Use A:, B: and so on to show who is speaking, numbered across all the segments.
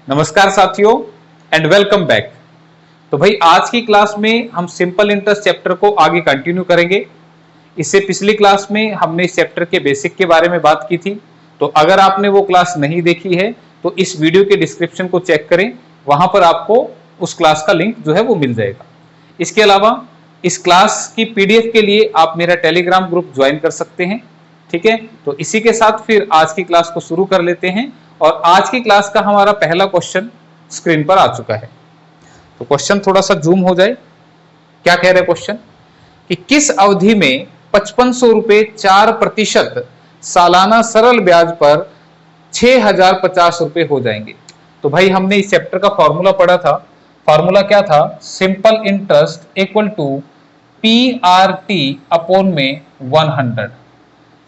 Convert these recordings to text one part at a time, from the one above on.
A: नमस्कार साथियों and welcome back. तो भाई आज की क्लास में हम सिंपल इंटरेस्ट चैप्टर को आगे कंटिन्यू करेंगे। इससे पिछली क्लास में हमने इस चैप्टर के बेसिक के बारे में बात की थी। तो अगर आपने वो क्लास नहीं देखी है तो इस वीडियो के डिस्क्रिप्शन को चेक करें, वहां पर आपको उस क्लास का लिंक जो है वो मिल जाएगा। इसके अलावा इस क्लास की पीडीएफ के लिए आप मेरा टेलीग्राम ग्रुप ज्वाइन कर सकते हैं। ठीक है, तो इसी के साथ फिर आज की क्लास को शुरू कर लेते हैं। और आज की क्लास का हमारा पहला क्वेश्चन स्क्रीन पर आ चुका है। तो क्वेश्चन थोड़ा सा जूम हो जाए। क्या कह रहे क्वेश्चन कि किस अवधि में 5500 रुपए 4% सालाना सरल ब्याज पर 6050 रुपए हो जाएंगे। तो भाई हमने इस चैप्टर का फॉर्मूला पढ़ा था। फॉर्मूला क्या था? Simple interest equal to PRT upon में 100,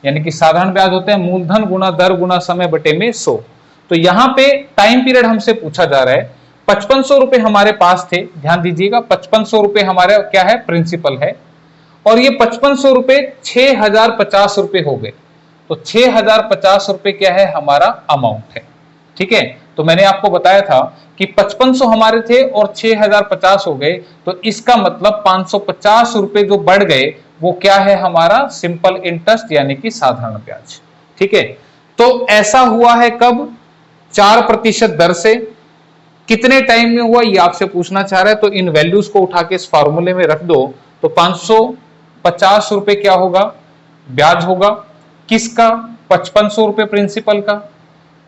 A: यानी कि साधारण ब्याज होते हैं मूलधन गुना दर गुना समय बटे में 100। तो यहां पे टाइम पीरियड हमसे पूछा जा रहा है। 5500 रुपए हमारे पास थे, ध्यान दीजिएगा 5500 रुपए हमारे क्या है? प्रिंसिपल है। और ये 5500 रुपए 6050 रुपए हो गए। तो 6050 रुपए क्या है? हमारा अमाउंट है। ठीक है, तो मैंने आपको बताया था कि 5500 हमारे थे और 6050 हो गए, तो इसका मतलब 550 रुपए जो बढ़ गए वो क्या है? हमारा सिंपल इंटरेस्ट यानी कि साधारण ब्याज। ठीक है, तो ऐसा हुआ है कब? 4% दर से। कितने टाइम में हुआ ये आपसे पूछना चाह रहा है। तो इन वैल्यूज को उठा के इस फार्मूले में रख दो। तो 550 रुपए क्या होगा? ब्याज होगा। किसका? 5500 रुपए प्रिंसिपल का।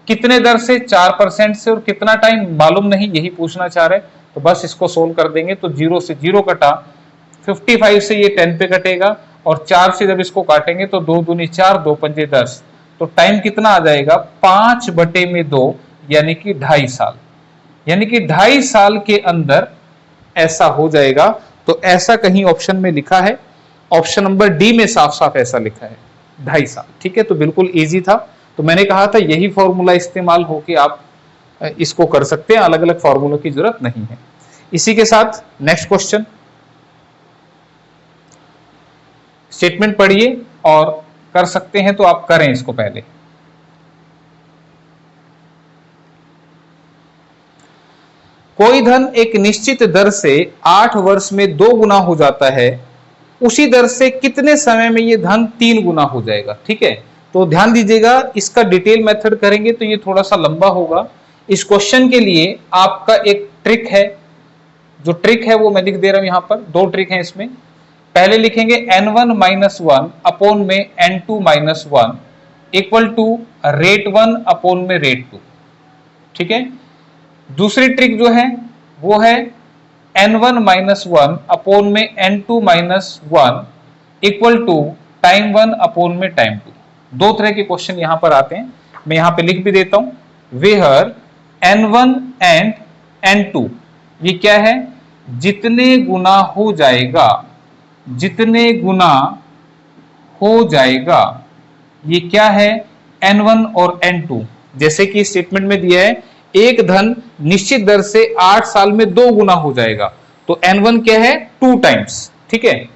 A: कितने दर से? 4% से। और कितना टाइम मालूम नहीं, यही पूछना चाह रहे हैं। तो बस इसको सोल्व कर देंगे। तो 0 से 0 कटा, 55 से ये 10 पे कटेगा और 4 से जब इसको काटेंगे तो 2 दूनी 4, 2 पंजे 10। तो टाइम कितना आ जाएगा? 5/2 यानी कि 2.5 साल। यानी कि 2.5 साल के अंदर ऐसा हो जाएगा। तो ऐसा कहीं ऑप्शन में लिखा है, ऑप्शन नंबर डी में साफ साफ ऐसा लिखा है 2.5 साल। ठीक है, तो बिल्कुल इजी था। तो मैंने कहा था यही फॉर्मूला इस्तेमाल होके आप इसको कर सकते हैं, अलग अलग फॉर्मूलों की जरूरत नहीं है। इसी के साथ नेक्स्ट क्वेश्चन, स्टेटमेंट पढ़िए और कर सकते हैं तो आप करें इसको पहले। कोई धन एक निश्चित दर से 8 वर्ष में 2 गुना हो जाता है, उसी दर से कितने समय में यह धन 3 गुना हो जाएगा? ठीक है, तो ध्यान दीजिएगा, इसका डिटेल मेथड करेंगे तो ये थोड़ा सा लंबा होगा। इस क्वेश्चन के लिए आपका एक ट्रिक है, जो ट्रिक है वो मैं लिख दे रहा हूं यहां पर। 2 ट्रिक है इसमें। पहले लिखेंगे n1 - 1 अपॉन में n2 - 1 equal to rate 1 upon में रेट 2। ठीक है, दूसरी ट्रिक जो है वो है n1 - 1 अपॉन में n2 - 1 equal to time 1 upon में टाइम 2। 2 तरह के क्वेश्चन यहां पर आते हैं, मैं यहां पे लिख भी देता हूं। वेयर n1 एंड n2 ये क्या है? जितने गुना हो जाएगा, जितने गुना हो जाएगा, ये क्या है? n1 और n2। जैसे कि स्टेटमेंट में दिया है एक धन निश्चित दर से 8 साल में 2 गुना हो जाएगा। तो n1 क्या है? 2 टाइम्स। ठीक है,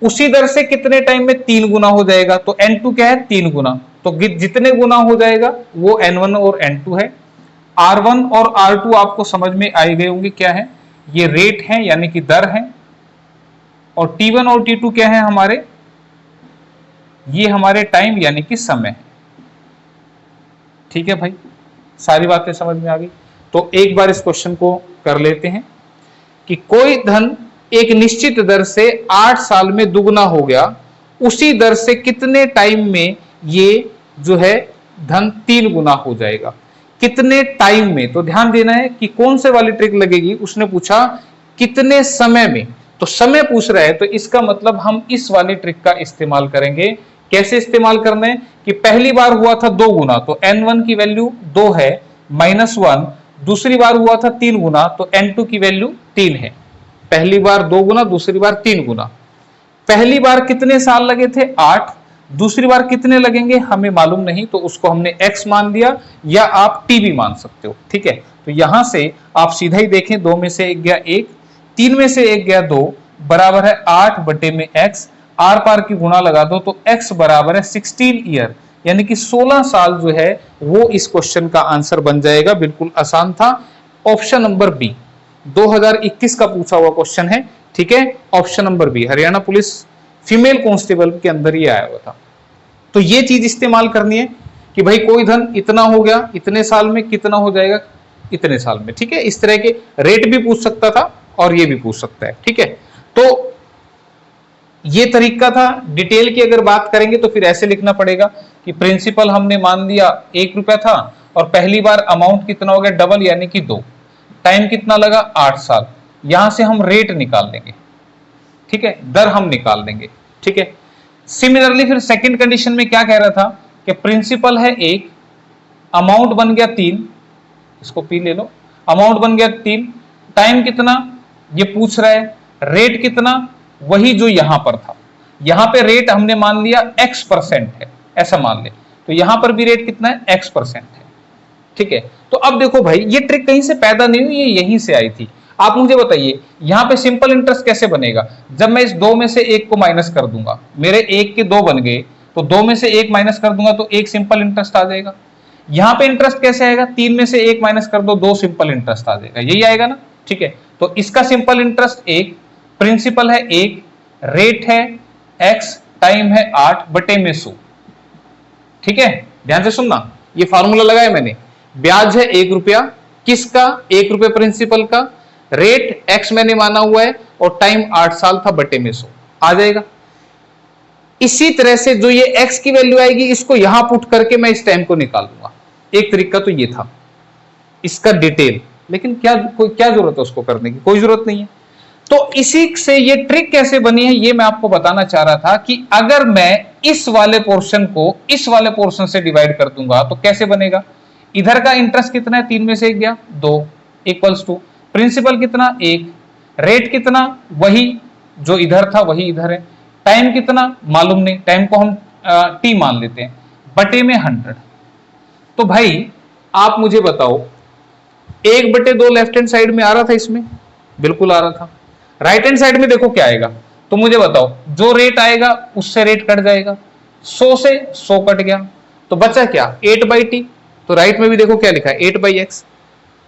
A: उसी दर से कितने टाइम में 3 गुना हो जाएगा? तो n2 क्या है? 3 गुना। तो जितने गुना हो जाएगा वो n1 और n2 है। r1 और r2 आपको समझ में आई गए होंगे क्या है? ये रेट है यानी कि दर है। और T1 और T2 क्या है हमारे? ये हमारे टाइम यानी कि समय है। ठीक है भाई, सारी बातें समझ में आ गई। तो एक बार इस क्वेश्चन को कर लेते हैं कि कोई धन एक निश्चित दर से 8 साल में दुगना हो गया, उसी दर से कितने टाइम में ये जो है धन 3 गुना हो जाएगा? कितने टाइम में? तो ध्यान देना है कि कौन से वाली ट्रिक लगेगी। उसने पूछा कितने समय में, तो समय पूछ रहा है, तो इसका मतलब हम इस वाली ट्रिक का इस्तेमाल करेंगे। कैसे इस्तेमाल करना है कि पहली बार हुआ था 2 गुना, तो n1 की वैल्यू 2 है -1। दूसरी बार हुआ था 3 गुना, तो n2 की वैल्यू 3 है। पहली बार 2 गुना, दूसरी बार 3 गुना। पहली बार कितने साल लगे थे? 8। दूसरी बार कितने लगेंगे हमें मालूम नहीं, तो उसको हमने x मान दिया, या आप t भी मान सकते हो। ठीक है, तो यहां से आप सीधा ही देखें, 2 में से 1 गया 1, 3 में से 1 गया 2, बराबर है 8 बटे में x। आर पार की गुणा लगा दो तो x बराबर है 16 ईयर, यानी कि 16 साल जो है वो इस क्वेश्चन का आंसर बन जाएगा। बिल्कुल आसान था। ऑप्शन नंबर बी 2021 का पूछा हुआ क्वेश्चन है, ठीक है। Option number B Haryana police female constable के अंदर ये आया हुआ था। तो ये चीज इस्तेमाल करनी है कि भाई कोई धन इतना हो गया इतने साल में, कितना हो जाएगा इतने साल में, ठीक है। इस तरह के रेट भी पूछ सकता था और ये भी पूछ सकता है, ठीक है। तो ये तरीका था। डिटेल की अगर बात करेंगे तो फिर ऐसे लिखना पड़ेगा कि प्रिंसिपल हमने मान लिया 1 रुपया था और पहली बार अमाउंट कितना हो गया डबल यानी कि 2, टाइम कितना लगा 8 साल। यहां से हम रेट निकाल लेंगे, ठीक है, दर हम निकाल लेंगे, ठीक है। सिमिलरली फिर सेकंड कंडीशन में क्या कह रहा था कि प्रिंसिपल है 1, अमाउंट बन गया 3, इसको पी ले लो, अमाउंट बन गया 3, टाइम कितना ये पूछ रहा है, रेट कितना वही जो यहां पर था। यहां पे रेट हमने मान लिया x% है, ऐसा मान ले, तो यहां पर भी रेट कितना है x% है, ठीक है। तो अब देखो भाई ये ट्रिक कहीं से पैदा नहीं हुई, ये यहीं से आई थी। आप मुझे बताइए यहां पे सिंपल इंटरेस्ट कैसे बनेगा? जब मैं इस 2 में से 1 को माइनस कर दूंगा, मेरे 1 के 2 बन गए, तो 2 में से 1 माइनस कर दूंगा तो 1 सिंपल इंटरेस्ट आ जाएगा। यहां पे इंटरेस्ट कैसे आएगा? 3 में से 1 माइनस कर दो, 2 सिंपल इंटरेस्ट आ जाएगा, यही आएगा ना, ठीक है। तो इसका सिंपल इंटरेस्ट 1, प्रिंसिपल है 1, रेट है x, टाइम है 8 बटे में 100, ठीक है। ध्यान से सुनना, ये फार्मूला लगाया मैंने। ब्याज है 1 रुपया, किसका? 1 रुपये प्रिंसिपल का, रेट x मैंने माना हुआ है और टाइम 8 साल था बटे में 100 आ जाएगा। इसी तरह से जो ये x की वैल्यू आएगी इसको यहां पुट करके मैं इस टाइम को निकाल लूंगा। एक तरीका तो ये था इसका डिटेल, लेकिन क्या जरूरत है उसको करने की? कोई जरूरत नहीं है। तो इसी से ये ट्रिक कैसे बनी है ये मैं आपको बताना चाह रहा था कि अगर मैं इस वाले पोर्शन को इस वाले पोर्शन से डिवाइड कर दूंगा तो कैसे बनेगा? इधर का इंटरेस्ट कितना है? 3 में से 1 गया 2 इक्वल्स टू प्रिंसिपल कितना 1, रेट कितना वही जो इधर था वही इधर है, टाइम कितना मालूम नहीं, टाइम को हम टी मान लेते हैं, बटे में 100। तो भाई आप मुझे बताओ 1/2 लेफ्ट हैंड साइड में आ रहा था, इसमें बिल्कुल आ रहा था। राइट हैंड साइड में देखो क्या आएगा, तो मुझे बताओ जो रेट आएगा उससे रेट कट जाएगा, 100 से 100 कट गया तो बचा क्या 8/t। तो राइट में भी देखो क्या लिखा है 8/x,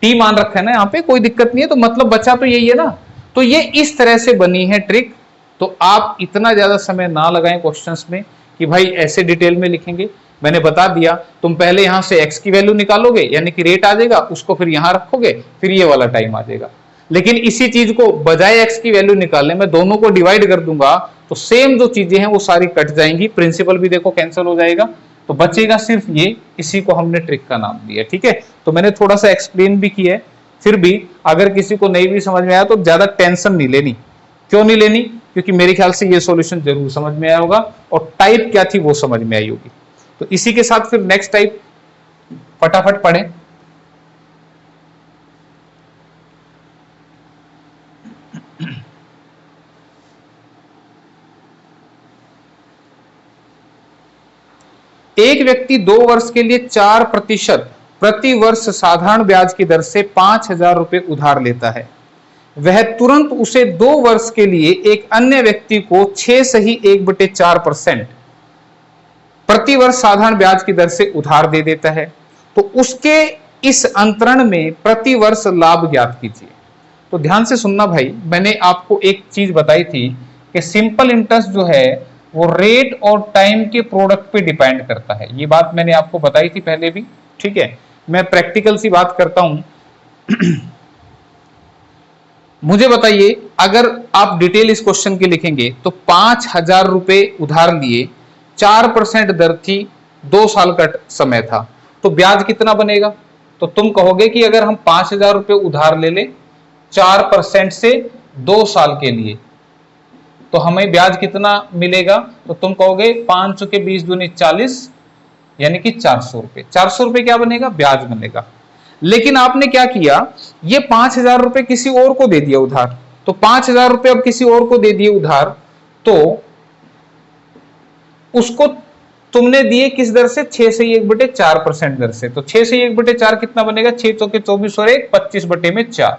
A: टी मान रखा है ना यहाँ पे, कोई दिक्कत नहीं है। तो मतलब बचा तो यही है ना। तो ये इस तरह से बनी है ट्रिक। तो आप इतना ज्यादा समय ना लगाएं क्वेश्चंस में कि भाई ऐसे डिटेल में लिखेंगे। मैंने बता दिया, तुम पहले यहां से x की वैल्यू निकालोगे यानी कि रेट आ जाएगा, उसको फिर यहां रखोगे, फिर ये वाला टाइम आ जाएगा। लेकिन इसी चीज को बजाय x की वैल्यू निकालने में दोनों को डिवाइड कर दूंगा तो सेम जो चीजें हैं वो सारी कट जाएंगी, प्रिंसिपल भी देखो कैंसिल हो जाएगा, तो बचेगा सिर्फ ये। इसी को हमने ट्रिक का नाम दिया, ठीक है। तो मैंने थोड़ा सा एक्सप्लेन भी किया है, फिर भी अगर किसी को नहीं भी समझ में आया तो ज्यादा टेंशन नहीं लेनी। क्यों नहीं लेनी? क्योंकि मेरे ख्याल से ये सॉल्यूशन जरूर समझ में आया होगा और टाइप क्या थी वो समझ में आई होगी। तो इसी के साथ फिर नेक्स्ट टाइप फटाफट पढ़ें। एक व्यक्ति 2 वर्ष के लिए 4% प्रति वर्ष साधारण ब्याज की दर से 5,000 रुपए उधार लेता है। वह तुरंत उसे 2 वर्ष के लिए एक अन्य व्यक्ति को 6 सही 1/4% प्रति वर्ष साधारण ब्याज की दर से उधार दे देता है। तो उसके इस अंतरण में प्रति वर्ष लाभ ज्ञात कीजिए। तो ध्यान से सुनना भाई, मैंने आपको एक चीज बताई थी कि सिंपल इंटरेस्ट जो है वो रेट और टाइम के प्रोडक्ट पे डिपेंड करता है। ये बात मैंने आपको बताई थी पहले भी, ठीक है। मैं प्रैक्टिकल सी बात करता हूं। मुझे बताइए अगर आप डिटेल इस क्वेश्चन की लिखेंगे तो 5,000 रुपए उधार लिए, 4% दर थी, 2 साल का समय था, तो ब्याज कितना बनेगा? तो तुम कहोगे कि अगर हम 5,000 रुपए उधार ले ले 4% से 2 साल के लिए तो हमें ब्याज कितना मिलेगा? तो तुम कहोगे 5 के 20 दूनी 40 यानी कि 400 रुपए। 400 रुपए क्या बनेगा? ब्याज बनेगा। लेकिन आपने क्या किया, ये 5,000 रुपए किसी और को दे दिया उधार। तो 5,000 रुपए अब किसी और को दे दिए उधार, तो उसको तुमने दिए किस दर से? 6 से 1/4% दर से। तो 6 से 1/4 कितना बनेगा? 6 चौके 24 और 1 25/4,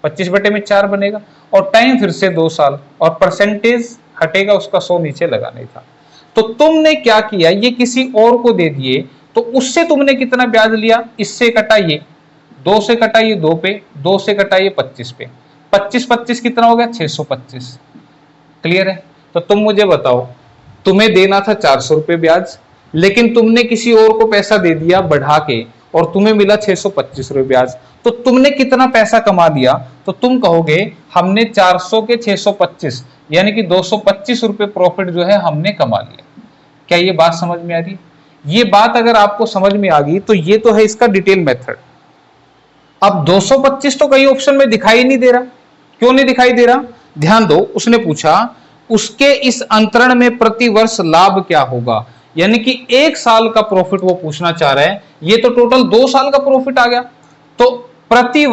A: 25/4 बनेगा। और टाइम फिर से 2 साल, और परसेंटेज हटेगा उसका 100 नीचे लगाने था। तो तुमने क्या किया, ये किसी और को दे दिए, तो उससे तुमने कितना ब्याज लिया, इससे कटा ये 2 से कटा ये 2 पे, 2 से कटा ये 25 पे, 25 25 कितना हो गया 625। क्लियर है? तो तुम मुझे बताओ, तुम्हें देना था 400 रुपए ब्याज, लेकिन तुमने किसी और को पैसा दे दिया बढ़ा के और तुम्हें मिला 625 रुपए ब्याज, तो तुमने कितना पैसा कमा दिया? तो तुम कहोगे हमने 400 के 625 यानी कि 225 रुपए प्रॉफिट जो है हमने कमा लिया। क्या ये बात समझ में आ रही है? ये बात अगर आपको समझ में आ गई तो ये तो है इसका डिटेल मेथड। अब 225 तो कई ऑप्शन में दिखाई नहीं दे रहा, क्यों नहीं दिखाई दे रहा? ध्यान दो, उसने पूछा उसके इस अंतरण में प्रति वर्ष लाभ क्या होगा, यानी कि 1 साल का प्रॉफिट वो पूछना चाह रहा है। ये तो टोटल 2 साल का प्रॉफिट आ गया, तो प्रति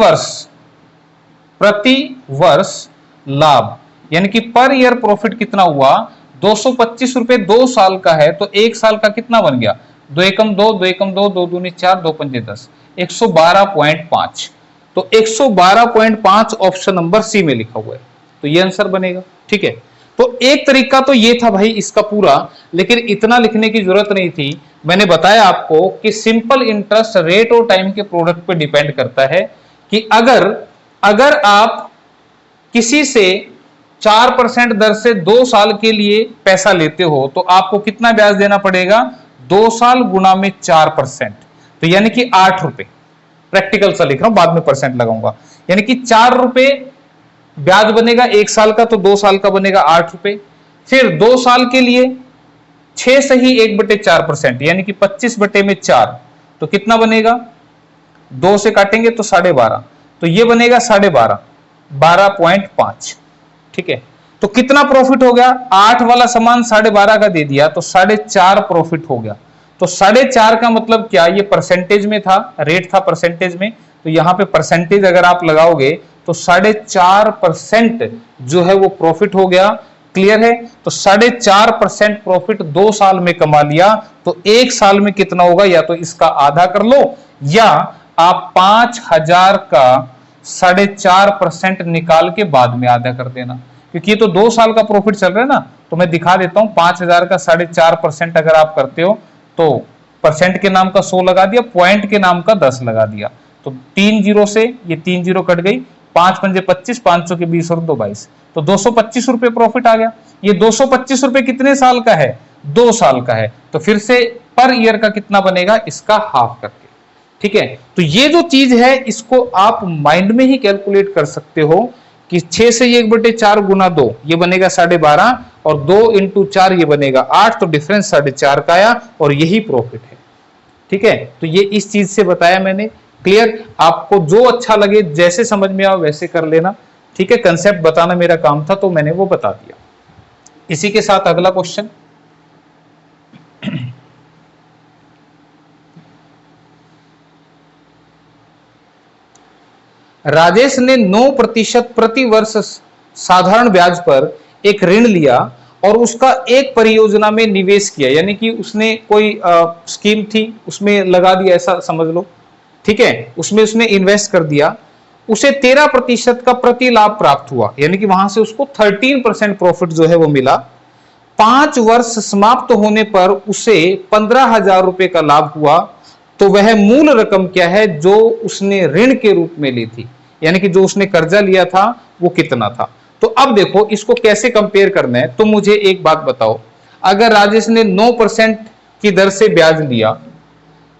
A: वर्ष लाभ यानी कि पर ईयर प्रॉफिट कितना हुआ, 225 रुपए 2 साल का है, तो 1 साल का कितना बन गया, 2 एकम 2, 2 एकम 2, 2 दूनी 4, 2 पंजे 10, 112.5। तो 112.5 ऑप्शन नंबर सी में लिखा हुआ है, तो ये आंसर बनेगा। ठीक है, तो एक तरीका तो ये था भाई इसका पूरा, लेकिन इतना लिखने की जरूरत नहीं थी। मैंने बताया आपको कि सिंपल इंटरेस्ट रेट और टाइम के प्रोडक्ट पे डिपेंड करता है कि अगर आप किसी से 4% दर से 2 साल के लिए पैसा लेते हो तो आपको कितना ब्याज देना पड़ेगा, 2 साल गुना में 4%, तो यानी कि 8 रुपए। प्रैक्टिकल सा लिख रहा हूं, बाद में परसेंट लगाऊंगा, यानी कि 4 रुपए ब्याज बनेगा 1 साल का, तो 2 साल का बनेगा 8 रुपए। फिर 2 साल के लिए 6 सही 1/4% यानी कि 25 बटे में 4, तो कितना बनेगा, 2 से काटेंगे तो 12.5, तो ये बनेगा 12.5, 12.5। ठीक है, तो कितना प्रॉफिट हो गया, 8 वाला सामान 12.5 का दे दिया तो 4.5 प्रॉफिट हो गया। तो 4.5 का मतलब क्या, ये परसेंटेज में था, रेट था परसेंटेज में, तो यहां पे परसेंटेज अगर आप लगाओगे तो 4.5% जो है वो प्रॉफिट हो गया। क्लियर है? तो 4.5% प्रॉफिट 2 साल में कमा लिया, तो 1 साल में कितना होगा, या तो इसका आधा कर लो या आप 5000 का 4.5% निकाल के बाद में आधा कर देना, क्योंकि ये तो 2 साल का प्रॉफिट चल रहा है ना। तो मैं दिखा देता हूं, 5000 का 4.5% अगर आप करते हो तो परसेंट के नाम का 100 लगा दिया, पॉइंट के नाम का 10 लगा दिया, तो 3 जीरो से ये 3 जीरो कट गई, 5 पंजे 25, 500 के 20 और 2 22, तो 225 रुपए प्रॉफिट आ गया। ये 225 रुपए कितने साल का है, 2 साल का है, तो फिर से पर ईयर का कितना बनेगा, इसका हाफ करके। ठीक है, तो ये जो चीज है इसको आप माइंड में ही कैलकुलेट कर सकते हो कि 6 से 1/4 गुना 2 ये बनेगा 12.5 और 2 इंटू 4 ये बनेगा 8, तो डिफरेंस 4.5 का आया और यही प्रॉफिट है। ठीक है, तो ये इस चीज से बताया मैंने। क्लियर? आपको जो अच्छा लगे, जैसे समझ में आओ वैसे कर लेना। ठीक है, कंसेप्ट बताना मेरा काम था तो मैंने वो बता दिया। इसी के साथ अगला क्वेश्चन, राजेश ने 9% प्रति वर्ष साधारण ब्याज पर एक ऋण लिया और उसका एक परियोजना में निवेश किया, यानी कि उसने कोई स्कीम थी उसमें लगा दिया, ऐसा समझ लो। ठीक है, उसमें उसने इन्वेस्ट कर दिया, उसे 13% का प्रति लाभ प्राप्त हुआ, यानी कि वहां से उसको 13% प्रॉफिट जो है वो मिला। 5 वर्ष समाप्त होने पर उसे 15,000 रुपए का लाभ हुआ, तो वह मूल रकम क्या है जो उसने ऋण के रूप में ली थी, यानी कि जो उसने कर्जा लिया था वो कितना था। तो अब देखो इसको कैसे कंपेयर करना है। तो मुझे एक बात बताओ, अगर राजेश ने 9% की दर से ब्याज लिया,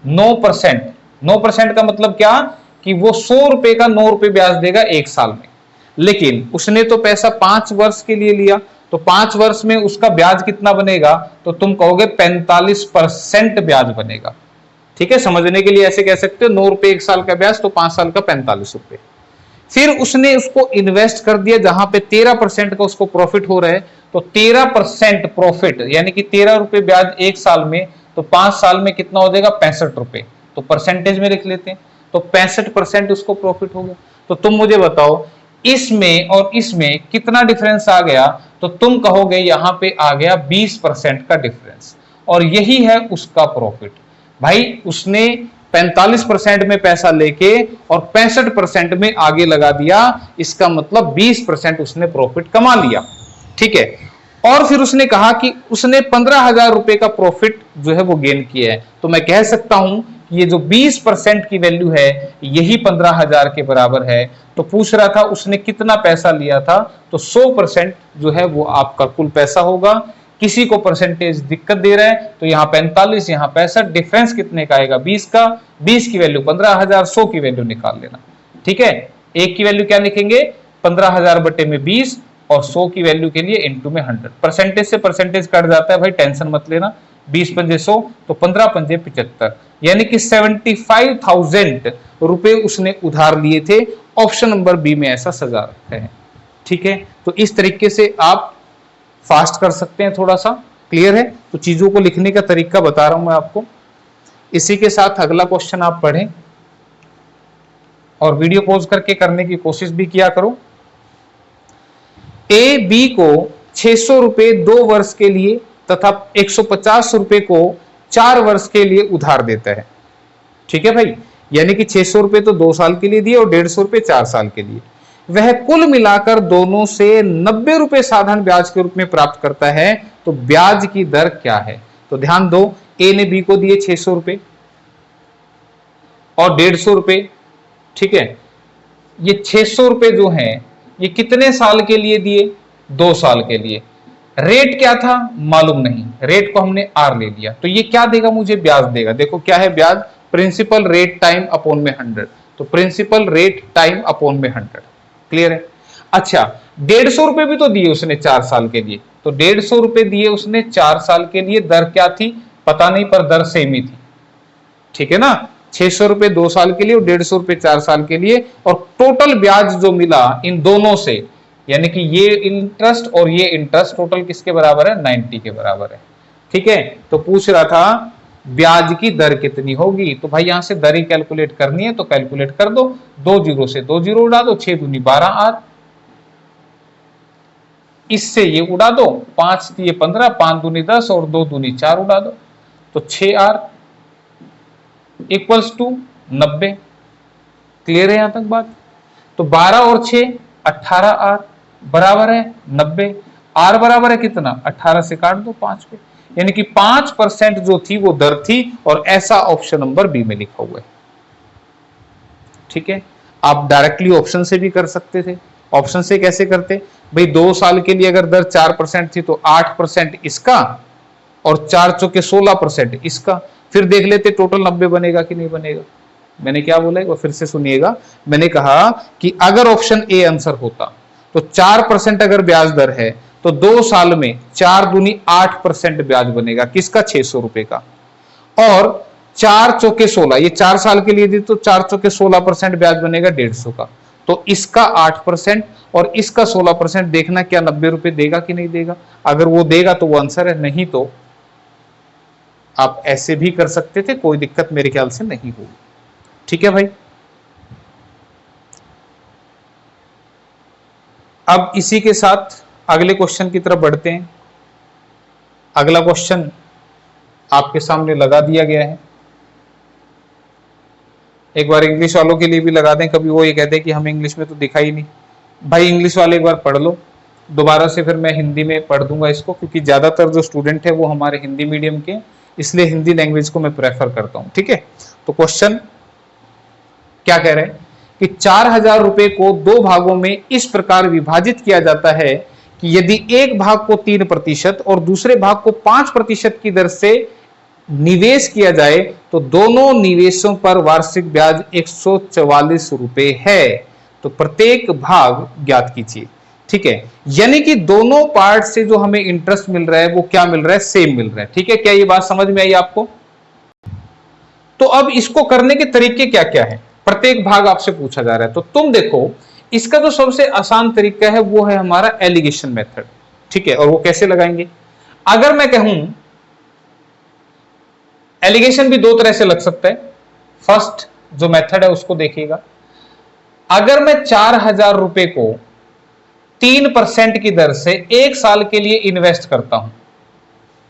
A: 9% का मतलब क्या कि वो 100 रुपए का 9 रुपए ब्याज देगा 1 साल में, लेकिन उसने तो पैसा 5 वर्ष के लिए लिया, तो 5 वर्ष में उसका ब्याज कितना बनेगा, तो तुम कहोगे 45% ब्याज बनेगा। ठीक है, समझने के लिए ऐसे कह सकते हो, 9 रुपए 1 साल का ब्याज तो 5 साल का 45 रुपए। फिर उसने उसको इन्वेस्ट कर दिया जहां पे 13% का उसको प्रॉफिट हो रहा है, तो 13% प्रॉफिट यानी कि 13 रुपए ब्याज 1 साल में, तो 5 साल में कितना हो जाएगा 65 रुपए, तो परसेंटेज में लिख लेते हैं, तो 65% उसको प्रॉफिट हो गया। तो तुम मुझे बताओ इसमें और इसमें कितना डिफरेंस आ गया, तो तुम कहोगे यहां पे आ गया 20% का डिफरेंस, और यही है उसका प्रॉफिट। भाई उसने 45% में पैसा लेके और 65% में आगे लगा दिया, इसका मतलब 20% उसने प्रॉफिट कमा लिया। ठीक है, और फिर उसने कहा कि उसने 15,000 रुपए का प्रॉफिट जो है वो गेन किया है, तो मैं कह सकता हूं कि ये जो 20% की वैल्यू है यही 15,000 के बराबर है। तो पूछ रहा था उसने कितना पैसा लिया था, तो 100% जो है वो आपका कुल पैसा होगा। किसी को परसेंटेज दिक्कत दे रहा है तो यहाँ 45, यहाँ 65, डिफरेंस कितने का आएगा 20 का। 20 की वैल्यू 15,000, 100 की वैल्यू निकाल लेना। ठीक है, एक की वैल्यू क्या लिखेंगे 15,000 बटे में 20 और 100 की वैल्यू के लिए इनटू में 100। परसेंटेज से परसेंटेज कट जाता है भाई, टेंशन मत लेना। 20 पंजे 100 तो 15 पंजे 75, यानी कि 75,000 रुपए उसने उधार लिए थे। ऑप्शन नंबर बी में ऐसा सजा रखा है। ठीक है, तो इस तरीके से आप फास्ट कर सकते हैं, थोड़ा सा क्लियर है। तो चीजों को लिखने का तरीका बता रहा हूं मैं आपको। इसी के साथ अगला क्वेश्चन आप पढ़ें और वीडियो पॉज करके करने की कोशिश भी किया करो। ए बी को 600 रुपए 2 वर्ष के लिए तथा 150 रुपए को 4 वर्ष के लिए उधार देता है। ठीक है भाई, यानी कि 600 रुपए तो 2 साल के लिए दिए और 150 रुपए 4 साल के लिए। वह कुल मिलाकर दोनों से 90 रुपए साधारण ब्याज के रूप में प्राप्त करता है, तो ब्याज की दर क्या है। तो ध्यान दो, ए ने बी को दिए 600 रुपए और 150 रुपए। ठीक है, ये 600 रुपए जो हैं ये कितने साल के लिए दिए 2 साल के लिए। रेट क्या था मालूम नहीं, रेट को हमने आर ले लिया, तो ये क्या देगा मुझे ब्याज देगा। देखो क्या है ब्याज, प्रिंसिपल रेट टाइम अपॉन में 100, तो प्रिंसिपल रेट टाइम अपॉन में 100। क्लियर है। अच्छा 150 रुपए भी तो दिए उसने 4 साल के लिए, तो 150 रुपए दिए उसने 4 साल के लिए। दर क्या थी पता नहीं, पर दर सेम ही थी। ठीक है ना, 600 रुपए 2 साल के लिए और 150 रुपए 4 साल के लिए। और टोटल ब्याज जो मिला इन दोनों से, यानी कि ये इंटरेस्ट और ये इंटरेस्ट टोटल किसके बराबर है 90 के बराबर है। ठीक है, तो पूछ रहा था ब्याज की दर कितनी होगी। तो भाई यहां से दर ही कैलकुलेट करनी है, तो कैलकुलेट कर दो। 2 जीरो से 2 जीरो उड़ा दो, 6 दूनी 12 आर, इससे ये उड़ा दो, 5 दिए 15, 5 दूनी 10 और 2 दूनी 4 उड़ा दो, तो 6 आर इक्वल्स टू 90। क्लियर है यहां तक बात। तो 12 और 6 18 आर बराबर है 90। आर बराबर है कितना 18 से काट दो 5 पे, यानी कि 5% जो थी वो दर थी, और ऐसा ऑप्शन नंबर बी में लिखा हुआ है। ठीक है, आप डायरेक्टली ऑप्शन से भी कर सकते थे। ऑप्शन से कैसे करते भाई, 2 साल के लिए अगर दर 4% थी तो 8% इसका और 4 चौके 16% इसका। फिर देख लेते टोटल 90 बनेगा कि नहीं बनेगा। मैंने क्या बोला वो फिर से सुनिएगा। मैंने कहा कि अगर ऑप्शन ए आंसर होता तो 4% अगर ब्याज दर है तो 2 साल में 4 दूनी 8% ब्याज बनेगा किसका 600 रुपए का, और 4 चौके 16, ये 4 साल के लिए दी तो 4 चौके 16% ब्याज बनेगा 150 का। तो इसका 8% और इसका 16%, देखना क्या 90 रुपए देगा कि नहीं देगा। अगर वो देगा तो वो आंसर है, नहीं तो आप ऐसे भी कर सकते थे, कोई दिक्कत मेरे ख्याल से नहीं होगी। ठीक है भाई, अब इसी के साथ अगले क्वेश्चन की तरफ बढ़ते हैं। अगला क्वेश्चन आपके सामने लगा दिया गया है। एक बार इंग्लिश वालों के लिए भी लगा दें, कभी वो ये कहते हैं कि हमें इंग्लिश में तो दिखा ही नहीं। भाई इंग्लिश वाले एक बार पढ़ लो, दोबारा से फिर मैं हिंदी में पढ़ दूंगा इसको, क्योंकि ज्यादातर जो स्टूडेंट है वो हमारे हिंदी मीडियम के, इसलिए हिंदी लैंग्वेज को मैं प्रेफर करता हूं। ठीक है, तो क्वेश्चन क्या कह रहे हैं कि 4,000 रुपए को 2 भागों में इस प्रकार विभाजित किया जाता है कि यदि एक भाग को 3% और दूसरे भाग को 5% की दर से निवेश किया जाए तो दोनों निवेशों पर वार्षिक ब्याज 144 रुपए है। तो प्रत्येक भाग ज्ञात कीजिए। ठीक है, यानी कि दोनों पार्ट से जो हमें इंटरेस्ट मिल रहा है वो क्या मिल रहा है, सेम मिल रहा है। ठीक है, क्या ये बात समझ में आई आपको। तो अब इसको करने के तरीके क्या क्या है, प्रत्येक भाग आपसे पूछा जा रहा है। तो तुम देखो, इसका जो सबसे आसान तरीका है वो है हमारा एलिगेशन मेथड। ठीक है, और वो कैसे लगाएंगे, अगर मैं कहूं एलिगेशन भी 2 तरह से लग सकता है। फर्स्ट जो मेथड है उसको देखिएगा। अगर मैं 4,000 रुपए को 3% की दर से 1 साल के लिए इन्वेस्ट करता हूं,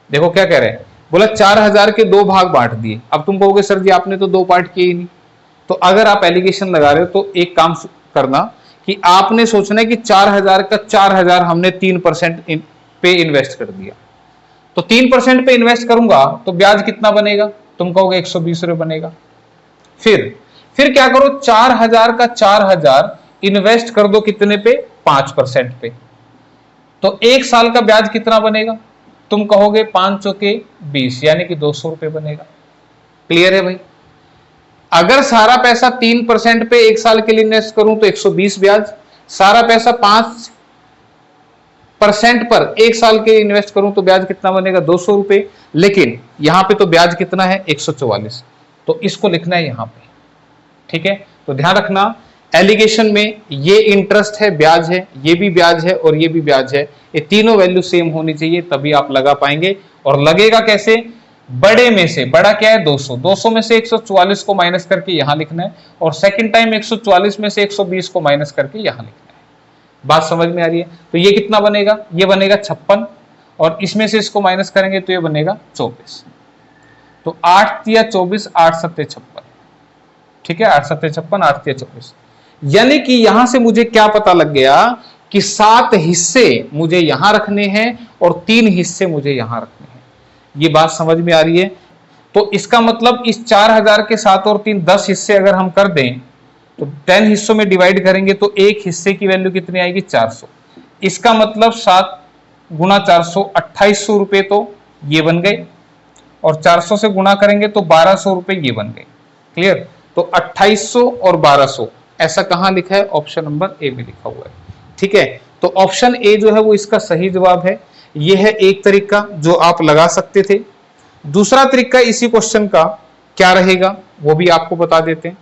A: देखो क्या कह रहे हैं, बोला 4,000 के 2 भाग बांट दिए। अब तुम कहोगे सर जी आपने तो 2 पार्ट किए ही नहीं। तो अगर आप एलिगेशन लगा रहे हो तो एक काम करना कि आपने सोचना है कि 4,000 का 4,000 हमने 3% पे इन्वेस्ट कर दिया, तो 3% पे इन्वेस्ट करूंगा तो ब्याज कितना बनेगा, तुम कहोगे 120 रुपए बनेगा। फिर क्या करो, 4000 का 4000 इन्वेस्ट कर दो कितने पे, 5% पे, तो एक साल का ब्याज कितना बनेगा, तुम कहोगे 5 चौके 20 यानी कि 200 रुपए बनेगा। क्लियर है भाई? अगर सारा पैसा 3% पे एक साल के लिए इन्वेस्ट करूं तो 120 ब्याज, सारा पैसा 5% पर एक साल के इन्वेस्ट करूं तो ब्याज कितना बनेगा, 200 रुपए। लेकिन यहां पे तो ब्याज कितना है, 144, तो इसको लिखना है यहां पे। ठीक है, तो ध्यान रखना एलिगेशन में ये इंटरेस्ट है, ब्याज है, ये भी ब्याज है और ये भी ब्याज है, ये तीनों वैल्यू सेम होनी चाहिए तभी आप लगा पाएंगे। और लगेगा कैसे, बड़े में से, बड़ा क्या है 200, 200 में से 144 को माइनस करके यहां लिखना है, और सेकंड टाइम 144 में से 120 को माइनस करके यहां लिखना है। बात समझ में आ रही है? तो ये कितना बनेगा, ये बनेगा 56, और इसमें से इसको माइनस करेंगे तो ये बनेगा 24। तो 8 या 24, 8 सत्ते 56। ठीक है, 8 सत्ते 56, 8 या 24, यानी कि यहां से मुझे क्या पता लग गया कि 7 हिस्से मुझे यहां रखने हैं और 3 हिस्से मुझे यहां रखने हैं। ये बात समझ में आ रही है? तो इसका मतलब इस 4000 के 7 और 3 10 हिस्से अगर हम कर दें तो 10 हिस्सों में डिवाइड करेंगे तो एक हिस्से की वैल्यू कितनी आएगी, 400। इसका मतलब 7 गुना 400 2800 रुपए तो ये बन गए, और 400 से गुणा करेंगे तो 1200 रुपए ये बन गए। क्लियर? तो 2800 और 1200 ऐसा कहां लिखा है, ऑप्शन नंबर ए में लिखा हुआ है। ठीक है, तो ऑप्शन ए जो है वो इसका सही जवाब है। ये है एक तरीका जो आप लगा सकते थे। दूसरा तरीका इसी क्वेश्चन का क्या रहेगा वो भी आपको बता देते हैं।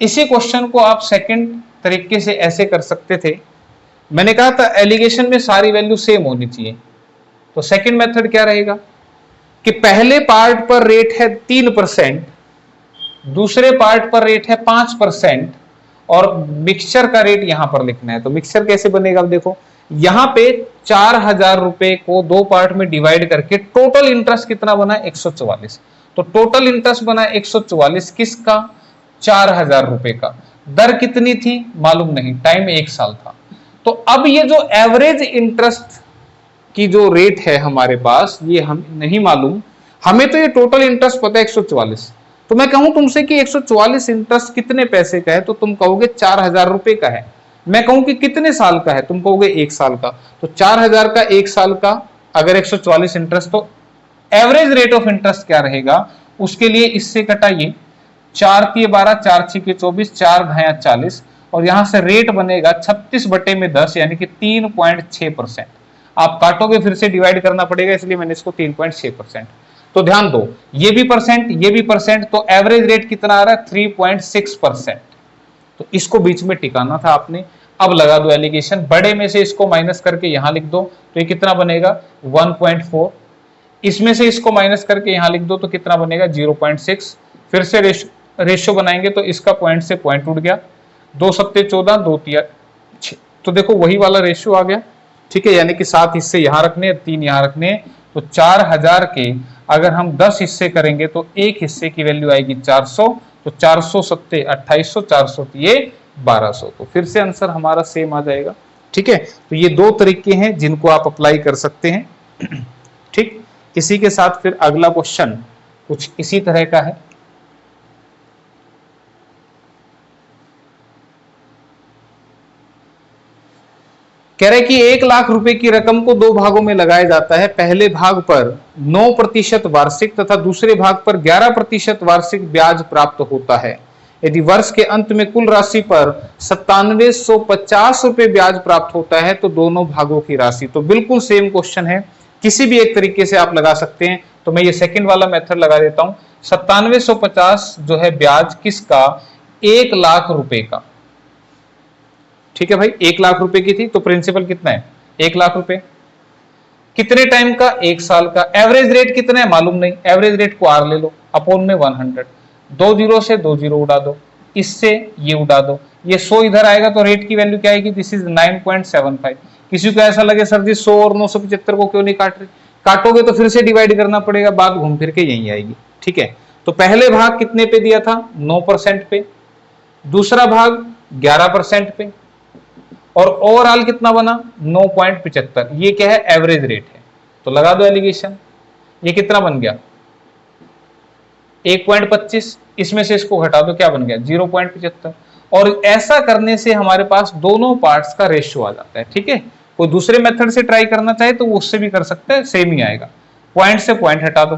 A: इसी क्वेश्चन को आप सेकंड तरीके से ऐसे कर सकते थे। मैंने कहा था एलिगेशन में सारी वैल्यू सेम होनी चाहिए, तो सेकंड मेथड क्या रहेगा कि पहले पार्ट पर रेट है 3%, दूसरे पार्ट पर रेट है 5%, और मिक्सचर का रेट यहां पर लिखना है। तो मिक्सचर कैसे बनेगा, अब देखो यहां पे 4000 रुपए को 2 पार्ट में डिवाइड करके टोटल इंटरेस्ट कितना बना, 144। तो टोटल इंटरेस्ट बना 144 किसका, 4000 रुपए का। दर कितनी थी मालूम नहीं, टाइम 1 साल था। तो अब ये जो एवरेज इंटरेस्ट की जो रेट है हमारे पास, ये हम नहीं मालूम, हमें तो ये टोटल इंटरेस्ट पता है 144। तो मैं कहूं तुमसे कि 144 इंटरेस्ट कितने पैसे का है, तो तुम कहोगे 4000 रुपए का है। मैं कहूं कि कितने साल का है, तुम कहोगे 1 साल का। तो 4000 का 1 साल का अगर 144 इंटरेस्ट, तो एवरेज रेट ऑफ इंटरेस्ट क्या रहेगा, उसके लिए इससे कटाइए 4 × 12, 4 × 6 = 24, 4 × 40, और यहां से रेट बनेगा 36/10 यानी कि 3.6%। आप काटोगे फिर से डिवाइड करना पड़ेगा, इसलिए मैंने इसको 3.6%। तो ध्यान दो, ये भी परसेंट, ये भी परसेंट, तो एवरेज रेट कितना आ रहा है, 3.6%। तो इसको बीच में टिकाना था आपने। अब लगा दो एलिगेशन, बड़े में से इसको माइनस करके यहां लिख दो तो ये कितना बनेगा, 1.4। इसमें से इसको माइनस करके यहां लिख दो तो कितना बनेगा, 0.6। फिर से रेशियो बनाएंगे तो इसका पॉइंट से पॉइंट उठ गया, 2 सत्ते 14, 2 तिया 6, तो देखो वही वाला रेशियो आ गया। ठीक है, यानी कि 7 हिस्से यहां रखने हैं, 3 यहां रखने हैं। तो 4000 के अगर हम 10 हिस्से करेंगे तो एक हिस्से की वैल्यू आएगी 400, तो 400 सत्ते 2800, 400 ये 1200। तो फिर से आंसर हमारा सेम आ जाएगा। ठीक है, तो ये 2 तरीके हैं जिनको आप अप्लाई कर सकते हैं। ठीक, इसी के साथ फिर अगला क्वेश्चन कुछ इसी तरह का है। कह रहे कि 1 लाख रुपए की रकम को 2 भागों में लगाया जाता है। पहले भाग पर 9% वार्षिक तथा दूसरे भाग पर 11% वार्षिक ब्याज प्राप्त होता है। यदि वर्ष के अंत में कुल राशि पर 9750 रुपए ब्याज प्राप्त होता है तो दोनों भागों की राशि। तो बिल्कुल सेम क्वेश्चन है, किसी भी एक तरीके से आप लगा सकते हैं। तो मैं ये सेकंड वाला मेथड लगा देता हूं। 9750 जो है ब्याज किसका, 1 लाख रुपए का। ठीक है भाई, 1 लाख रुपए की थी तो प्रिंसिपल कितना है, 1 लाख रुपए। कितने टाइम का, 1 साल का। एवरेज रेट कितना है मालूम नहीं, एवरेज रेट को आर ले लो, अपॉन में 100, 2 जीरो से 2 जीरो उड़ा दो, इससे ये उड़ा दो, ये 100 इधर आएगा तो रेट की वैल्यू क्या आएगी, दिस इज 9.75। किसी को ऐसा लगे सर जी 100 और 975 को क्यों नहीं काट रहे, काटोगे तो फिर से डिवाइड करना पड़ेगा, बात घूम फिर के यही आएगी। ठीक है, तो पहले भाग कितने पे दिया था, 9% पे। दूसरा भाग 11% पे, और ओवरऑल कितना बना 9.75। ये क्या है, एवरेज रेट है। तो लगा दो एलिगेशन, ये कितना बन गया 1.25, इसमें से इसको घटा दो, क्या बन गया 0.75। और ऐसा करने से हमारे पास दोनों पार्ट्स का रेशियो आ जाता है। ठीक है, कोई दूसरे मेथड से ट्राई करना चाहे तो वो उससे भी कर सकता है, सेम ही आएगा। पॉइंट से पॉइंट हटा दो,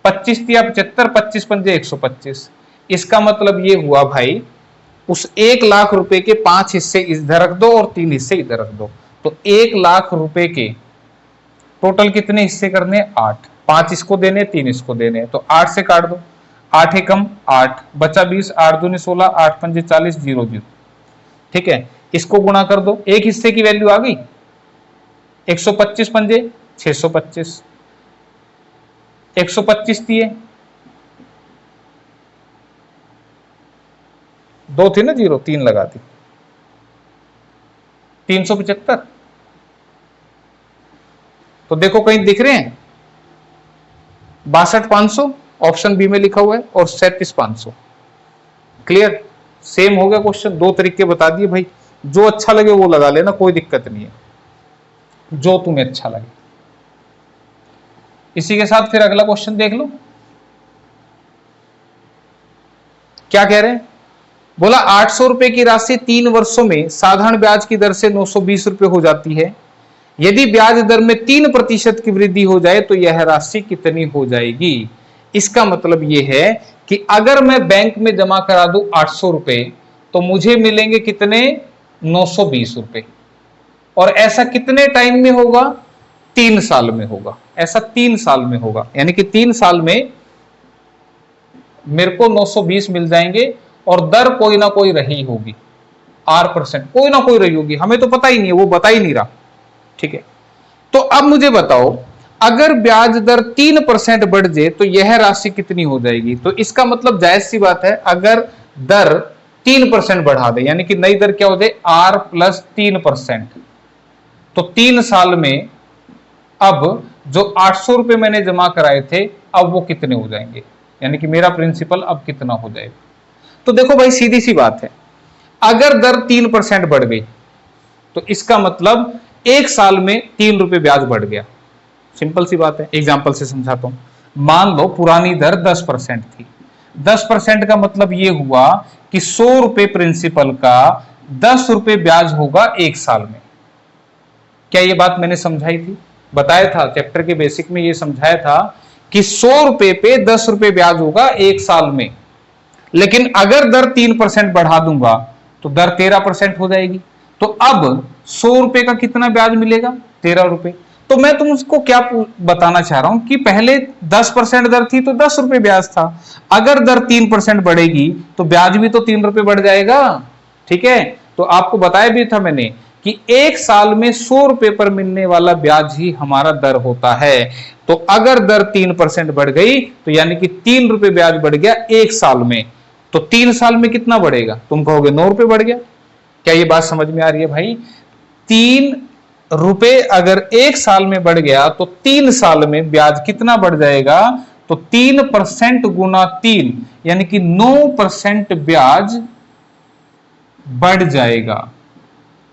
A: 25 या 75, 25 पंजे 125। इसका मतलब ये हुआ भाई उस 1 लाख रुपए के 5 हिस्से इधर रख दो और 3 हिस्से इधर रख दो। तो 1 लाख रुपए के टोटल कितने हिस्से करने, 8। 5 इसको देने, 3 इसको देने, तो 8 से काट दो, 8 एकम 8, बचा 20, 8 दूनी 16, 8 पंजे 40, 0 0। ठीक है, इसको गुणा कर दो, एक हिस्से की वैल्यू आ गई 125 पंजे 625, 125 दिए, 2 थी ना 0, 3 लगा दी, 375। तो देखो कहीं दिख रहे हैं 62,500 ऑप्शन बी में लिखा हुआ है और 37,500। क्लियर, सेम हो गया क्वेश्चन। 2 तरीके बता दिए भाई, जो अच्छा लगे वो लगा लेना, कोई दिक्कत नहीं है, जो तुम्हें अच्छा लगे। इसी के साथ फिर अगला क्वेश्चन देख लो, क्या कह रहे हैं। बोला 800 रुपए की राशि 3 वर्षों में साधारण ब्याज की दर से 920 रुपए हो जाती है। यदि ब्याज दर में 3% की वृद्धि हो जाए तो यह राशि कितनी हो जाएगी। इसका मतलब यह है कि अगर मैं बैंक में जमा करा दूं 800 रुपए तो मुझे मिलेंगे कितने 920 रुपए, और ऐसा कितने टाइम में होगा 3 साल में होगा। ऐसा 3 साल में होगा, यानी कि 3 साल में मेरे को 920 मिल जाएंगे और दर कोई ना कोई रही होगी, R% कोई ना कोई रही होगी, हमें तो पता ही नहीं है, वो बता ही नहीं रहा। ठीक है, तो अब मुझे बताओ अगर ब्याज दर 3% बढ़ जाए तो यह राशि कितनी हो जाएगी। तो इसका मतलब जायज सी बात है, अगर दर 3% बढ़ा दे, यानी कि नई दर क्या हो जाए R+3%, तो 3 साल में अब जो 800 रुपए मैंने जमा कराए थे अब वो कितने हो जाएंगे, यानी कि मेरा प्रिंसिपल अब कितना हो जाएगा। तो देखो भाई सीधी सी बात है, अगर दर 3% बढ़ गई तो इसका मतलब 1 साल में 3 रुपए ब्याज बढ़ गया। सिंपल सी बात है, एग्जांपल से समझाता हूं। मान लो पुरानी दर 10% थी, 10% का मतलब यह हुआ कि 100 रुपए प्रिंसिपल का 10 रुपए ब्याज होगा 1 साल में। क्या यह बात मैंने समझाई थी, बताया था चैप्टर के बेसिक में, यह समझाया था कि 100 रुपए पे 10 रुपए ब्याज होगा 1 साल में। लेकिन अगर दर 3% बढ़ा दूंगा तो दर 13% हो जाएगी। तो अब 100 रुपए का कितना ब्याज मिलेगा 13 रुपए। तो मैं तुमको क्या बताना चाह रहा हूं कि पहले 10% दर थी तो 10 रुपए ब्याज था, अगर दर 3% बढ़ेगी तो ब्याज भी तो 3 रुपए बढ़ जाएगा। ठीक है, तो आपको बताया भी था मैंने कि 1 साल में 100 रुपए पर मिलने वाला ब्याज ही हमारा दर होता है। तो अगर दर 3% बढ़ गई तो यानी कि 3 रुपए ब्याज बढ़ गया 1 साल में, तो 3 साल में कितना बढ़ेगा, तुम कहोगे 9 रुपए बढ़ गया। क्या ये बात समझ में आ रही है भाई, 3 रुपए अगर 1 साल में बढ़ गया तो 3 साल में ब्याज कितना बढ़ जाएगा, तो 3% गुना 3 यानी कि 9% ब्याज बढ़ जाएगा।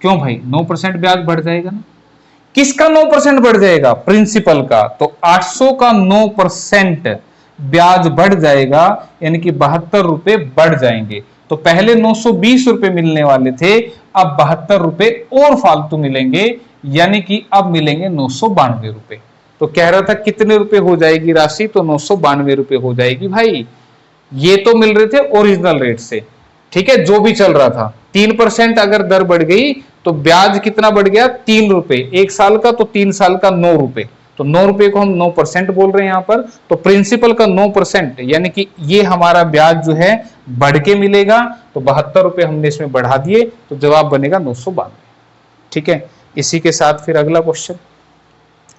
A: क्यों भाई 9% ब्याज बढ़ जाएगा ना, किसका 9% बढ़ जाएगा, प्रिंसिपल का। तो 800 का 9% ब्याज बढ़ जाएगा, यानी कि 72 रुपए बढ़ जाएंगे। तो पहले 920 रुपए मिलने वाले थे, अब 72 रुपए और फालतू मिलेंगे, यानी कि अब मिलेंगे 992 रुपए। तो कह रहा था कितने रुपए हो जाएगी राशि, तो 992 रुपए हो जाएगी भाई। ये तो मिल रहे थे ओरिजिनल रेट से, ठीक है, जो भी चल रहा था। 3% अगर दर बढ़ गई तो ब्याज कितना बढ़ गया 3 रुपए 1 साल का, तो 3 साल का 9 रुपए, तो 9 रुपए को हम 9% बोल रहे हैं यहां पर। तो प्रिंसिपल का 9% यानी कि ये हमारा ब्याज जो है बढ़ के मिलेगा। तो 72 रुपए हमने इसमें बढ़ा दिए, तो जवाब बनेगा 992। ठीक है, इसी के साथ फिर अगला क्वेश्चन,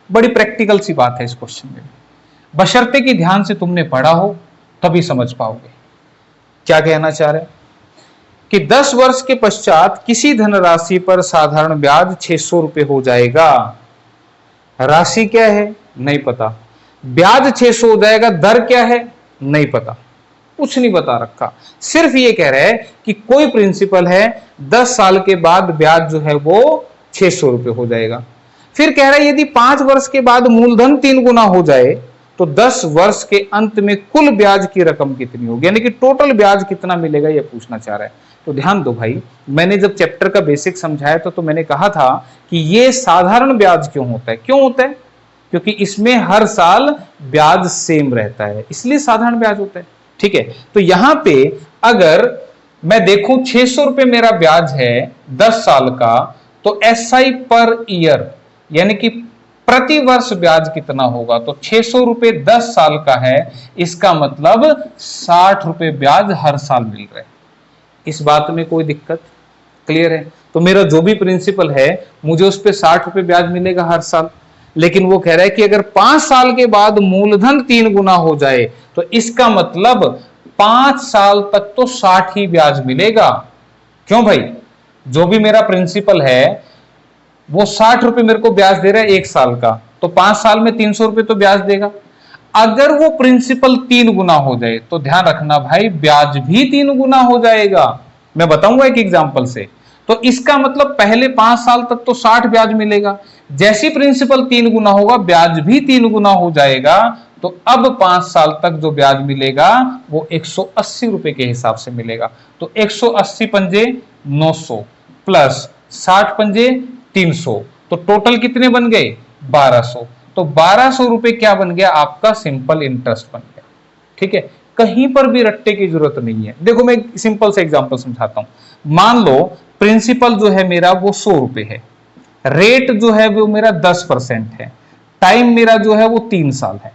A: बड़ी प्रैक्टिकल सी बात है इस क्वेश्चन में, बशर्ते कि ध्यान से तुमने पढ़ा हो तभी समझ पाओगे। क्या कहना चाह रहे हैं कि 10 वर्ष के पश्चात किसी धनराशि पर साधारण ब्याज 600 रुपए हो जाएगा। राशि क्या है नहीं पता, ब्याज 600 हो जाएगा, दर क्या है नहीं पता। कुछ नहीं बता रखा, सिर्फ ये कह रहा है कि कोई प्रिंसिपल है, 10 साल के बाद ब्याज जो है वो 600 रुपए हो जाएगा। फिर कह रहा है यदि 5 वर्ष के बाद मूलधन 3 गुना हो जाए तो 10 वर्ष के अंत में कुल ब्याज की रकम कितनी होगी, यानी कि टोटल ब्याज कितना मिलेगा, यह पूछना चाह रहा है। तो ध्यान दो भाई, मैंने जब चैप्टर का बेसिक समझाया तो मैंने कहा था कि यह साधारण ब्याज क्यों होता है, क्यों होता है, क्योंकि इसमें हर साल ब्याज सेम रहता है, इसलिए साधारण ब्याज होता है। ठीक है, तो यहां पे अगर मैं देखूं 600 रुपए मेरा ब्याज है 10 साल का, तो एसआई पर ईयर यानी कि प्रति वर्ष ब्याज कितना होगा, तो 600 रुपए 10 साल का है, इसका मतलब 60 रुपए ब्याज हर साल मिल रहा है। इस बात में कोई दिक्कत, क्लियर है? तो मेरा जो भी प्रिंसिपल है मुझे उस पर 60 रुपए ब्याज मिलेगा हर साल, लेकिन वो कह रहा है कि अगर 5 साल के बाद मूलधन 3 गुना हो जाए तो इसका मतलब 5 साल तक तो 60 ही ब्याज मिलेगा। क्यों भाई, जो भी मेरा प्रिंसिपल है वो 60 रुपए मेरे को ब्याज दे रहा है 1 साल का, तो 5 साल में 300 रुपए तो ब्याज देगा। अगर वो प्रिंसिपल 3 गुना हो जाए तो ध्यान रखना भाई, ब्याज भी 3 गुना हो जाएगा। मैं बताऊंगा एक एग्जांपल से। तो इसका मतलब पहले 5 साल तक तो 60 ब्याज मिलेगा, जैसी प्रिंसिपल 3 गुना होगा ब्याज भी 3 गुना हो जाएगा, तो अब 5 साल तक जो ब्याज मिलेगा वो 180 रुपए के हिसाब से मिलेगा। तो 180 पंजे 900 प्लस 60 पंजे 300, तो टोटल कितने बन गए 1200। तो 1200 रुपए क्या बन गया, आपका सिंपल इंटरेस्ट बन गया। ठीक है, कहीं पर भी रट्टे की जरूरत नहीं है। देखो मैं सिंपल से एग्जांपल समझाता हूं। मान लो प्रिंसिपल जो है मेरा वो 100 रुपए है, रेट जो है वो मेरा 10% है, टाइम मेरा जो है वो 3 साल है,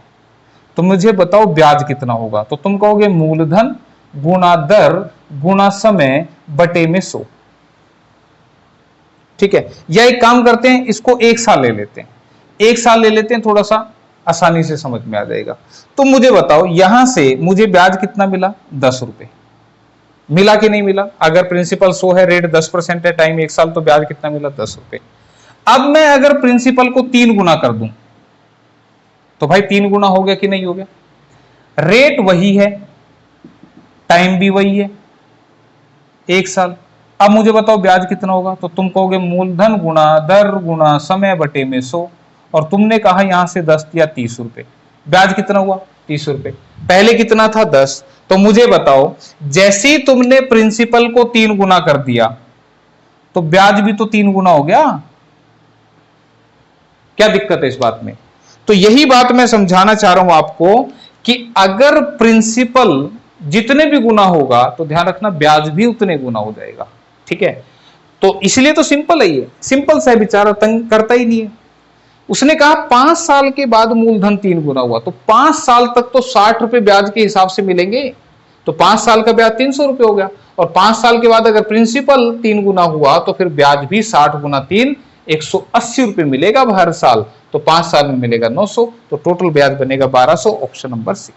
A: तो मुझे बताओ ब्याज कितना होगा। तो तुम कहोगे मूलधन गुणा दर गुणा समय बटे में 100। ठीक है, या एक काम करते हैं, इसको 1 साल ले लेते हैं, 1 साल ले लेते हैं, थोड़ा सा आसानी से समझ में आ जाएगा। तो मुझे बताओ यहां से मुझे ब्याज कितना मिला, 10 रुपए मिला कि नहीं मिला। अगर प्रिंसिपल 100 है, रेट 10% है, टाइम 1 साल, तो ब्याज कितना मिला 10 रुपए। अब मैं अगर प्रिंसिपल को 3 गुना कर दूं तो भाई 3 गुना हो गया कि नहीं हो गया, रेट वही है, टाइम भी वही है, 1 साल। अब मुझे बताओ ब्याज कितना होगा, तो तुम कहोगे मूलधन गुणा दर गुणा समय बटे में 100, और तुमने कहा यहां से 10 दिया 30 रुपए, ब्याज कितना हुआ 30 रुपए। पहले कितना था 10, तो मुझे बताओ जैसे ही तुमने प्रिंसिपल को 3 गुना कर दिया तो ब्याज भी तो 3 गुना हो गया। क्या दिक्कत है इस बात में? तो यही बात मैं समझाना चाह रहा हूं आपको कि अगर प्रिंसिपल जितने भी गुना होगा तो ध्यान रखना ब्याज भी उतने गुना हो जाएगा। ठीक है, तो इसलिए तो सिंपल है, ये सिंपल सा बेचारा, तंग करता ही नहीं है। उसने कहा 5 साल के बाद मूलधन 3 गुना हुआ, तो 5 साल तक तो 60 रुपए ब्याज के हिसाब से मिलेंगे, तो 5 साल का ब्याज 300 रुपए हो गया। और 5 साल के बाद अगर प्रिंसिपल 3 गुना हुआ तो फिर ब्याज भी 60 गुना 3 180 रुपए मिलेगा हर साल, तो 5 साल में मिलेगा 900, तो टोटल ब्याज बनेगा 1200, ऑप्शन नंबर सी।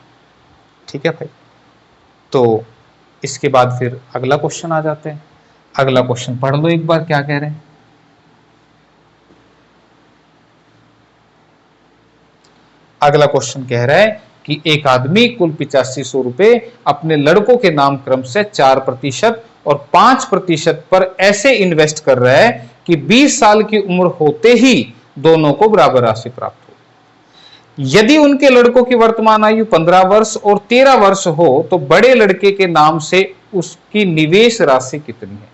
A: ठीक है भाई, तो इसके बाद फिर अगला क्वेश्चन आ जाते हैं। अगला क्वेश्चन पढ़ लो एक बार, क्या कह रहे हैं। अगला क्वेश्चन कह रहा है कि एक आदमी कुल 8500 रुपए अपने लड़कों के नाम क्रम से 4% और 5% पर ऐसे इन्वेस्ट कर रहा है कि 20 साल की उम्र होते ही दोनों को बराबर राशि प्राप्त हो। यदि उनके लड़कों की वर्तमान आयु 15 वर्ष और 13 वर्ष हो तो बड़े लड़के के नाम से उसकी निवेश राशि कितनी है।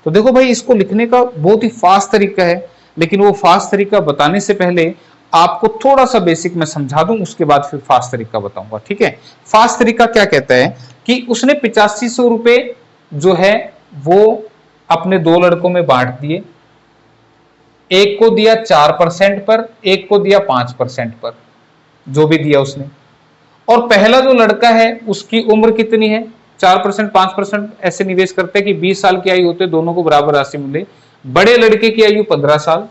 A: तो देखो भाई, इसको लिखने का बहुत ही फास्ट तरीका है, लेकिन वो फास्ट तरीका बताने से पहले आपको थोड़ा सा बेसिक मैं समझा दूं, उसके बाद फिर फास्ट तरीका बताऊंगा। ठीक है, फास्ट तरीका क्या कहता है कि उसने 8500 रुपए जो है वो अपने 2 लड़कों में बांट दिए, एक को दिया 4% पर, एक को दिया 5% पर, जो भी दिया उसने। और पहला जो लड़का है उसकी उम्र कितनी है, 4% 5% ऐसे निवेश करते हैं कि 20 साल की आयु होते दोनों को बराबर राशि मिले। बड़े लड़के की आयु 15 साल,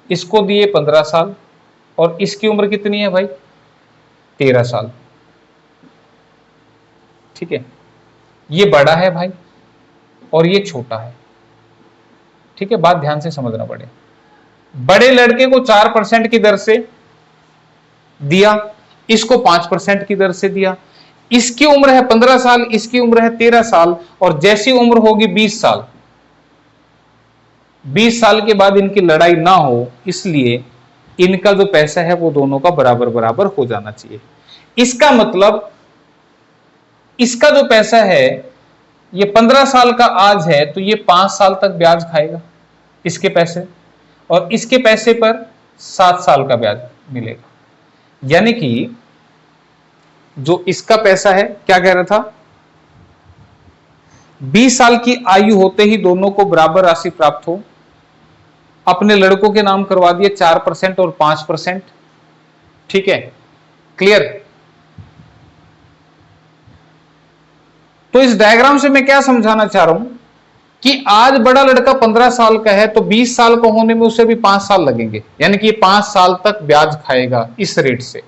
A: इसको दिए 15 साल, और इसकी उम्र कितनी है भाई 13 साल। ठीक है, ये बड़ा है भाई और ये छोटा है। ठीक है, बात ध्यान से समझना पड़े। बड़े लड़के को 4% की दर से दिया, इसको 5% की दर से दिया। इसकी उम्र है 15 साल, इसकी उम्र है 13 साल, और जैसी उम्र होगी 20 साल, 20 साल के बाद इनकी लड़ाई ना हो, इसलिए इनका जो पैसा है वो दोनों का बराबर बराबर हो जाना चाहिए। इसका मतलब इसका जो पैसा है ये 15 साल का आज है, तो ये 5 साल तक ब्याज खाएगा इसके पैसे, और इसके पैसे पर 7 साल का ब्याज मिलेगा। यानी कि जो इसका पैसा है, क्या कह रहा था, 20 साल की आयु होते ही दोनों को बराबर राशि प्राप्त हो, अपने लड़कों के नाम करवा दिए 4% और 5%। ठीक है, क्लियर। तो इस डायग्राम से मैं क्या समझाना चाह रहा हूं कि आज बड़ा लड़का 15 साल का है, तो 20 साल का होने में उसे भी 5 साल लगेंगे, यानी कि ये 5 साल तक ब्याज खाएगा इस रेट से।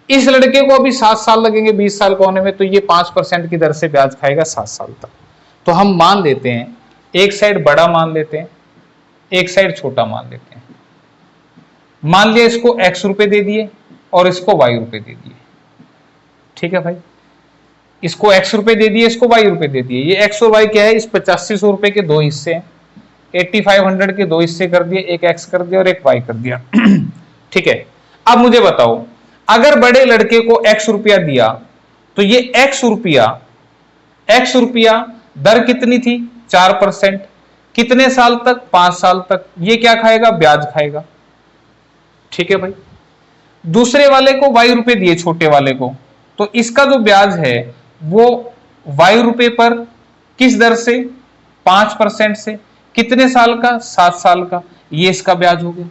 A: इस लड़के को अभी 7 साल लगेंगे 20 साल का होने में, तो ये 5% की दर से ब्याज खाएगा 7 साल तक। तो हम मान लेते हैं, एक साइड बड़ा मान लेते हैं, एक साइड छोटा मान लेते हैं। मान लिया इसको x रुपए दे दिए और इसको y रुपए दे दिए। ठीक है भाई, इसको x रुपए दे दिए, इसको y रुपए दे दिए। ये x और y क्या है, इस 8500 रुपए के दो हिस्से हैं, 8500 के दो हिस्से कर दिए, एक x कर दिया और एक y कर दिया। ठीक है, अब मुझे बताओ, अगर बड़े लड़के को x रुपया दिया, तो ये x रुपया दर कितनी थी, 4%। कितने साल तक, 5 साल तक। ये क्या खाएगा, ब्याज खाएगा। ठीक है भाई, दूसरे वाले को y रुपए दिए, छोटे वाले को, तो इसका जो ब्याज है वो y रुपए पर किस दर से, 5% से। कितने साल का, 7 साल का। ये इसका ब्याज हो गया।